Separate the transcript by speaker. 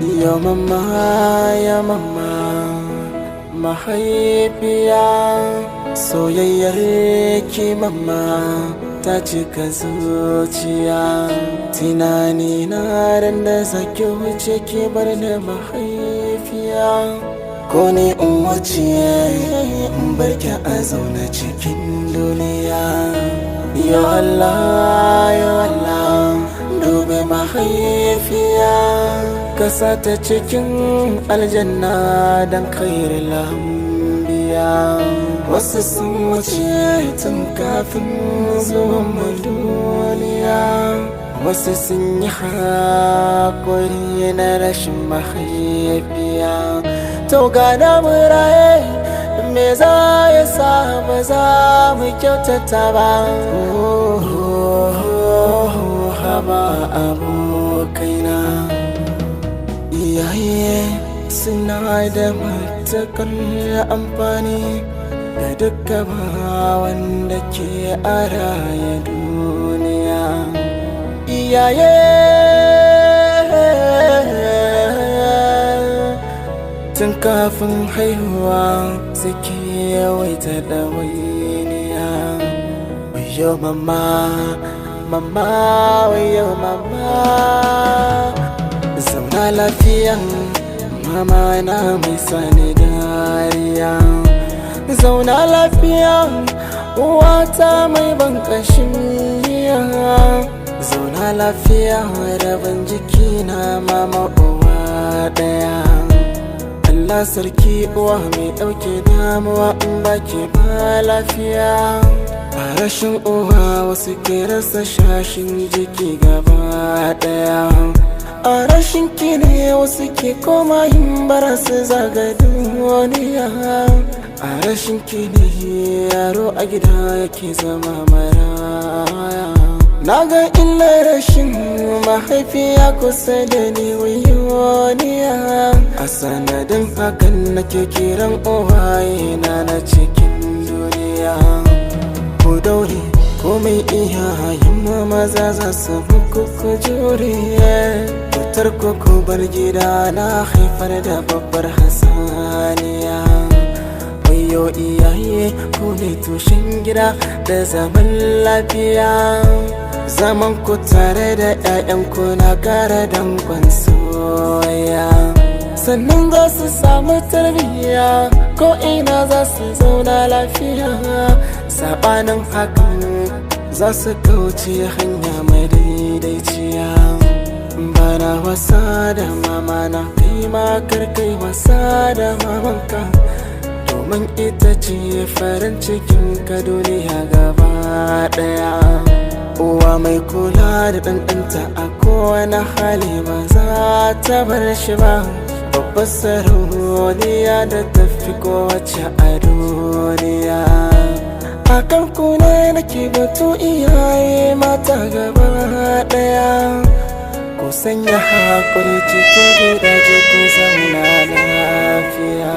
Speaker 1: Ya mama, ya mama, mahaifiya, soyayyar ki mama ta cika zuciya. Tunani na ran da zaki wuce ki bar da mahaifiya, ko ne in wuce in barki a zaune cikin duniya. Ya Allah, ya Allah, dube mahaifiya, kasa ta cikin aljanna don khairul anbiya. Wasu sun wuce tun kafin zuwan mu duniya, wasu sun yi haƙuri na rashin mahaifiya. To ga na muraye, me za ya sa ba za mu kyautata ba? Haba abokaina, iyaye suna da matuƙar amfani da duka wanda ke a raye duniya. Iyaye tun kafin haihuwa suke yawaita ɗawainiya. Wayo mama, mama, wayo mama, zauna lafiya mama na mai sani dariya. Zauna lafiya uwata mai ban ƙashin miya. Zauna lafiya rabin jiki na mama uwa ɗaya. Allah sarki uwa mai ɗauke damuwa in baki ba lafiya. A rashin uwa wasu ke rasa shashin jiki gaba ɗaya. A rashin ki ne wasu ke koma yin bara su zaga duniya. A rashin ki ne yaro a gida yake zama maraya. Na ga illar rashin mahaifiya kusa da ni wayoniya. A sanadin hakan nake kiran uwaye na cikin duniya. Ku daure komai iyayen maza za su muku ku jure. Fitar ku bar gida na haifar da babbar hasaniya. Wayo iyaye ku ne tushen gida da zaman lafiya. Zaman ku tare da 'ya'yanku na kara dankon soyayya. Sannan za su samu tarbiyya, ko ina za su zauna lafiya. Saɓanin hakan za su kauce hanya madaidaiciya. Bana wasa da mama na, kai ma kar kai wasa da mamanka, domin ita ce farin cikin ka duniya gaba ɗaya. Uwa mai kula da ɗanɗanta a kowane hali ba za ta bar shi ba. Babbar sarauniya da tafi kowace a duniya. Akan ku ne nake batu iyaye mata gaba ɗaya. Ku sanya haƙuri cikin gidaje ku zauna lafiya.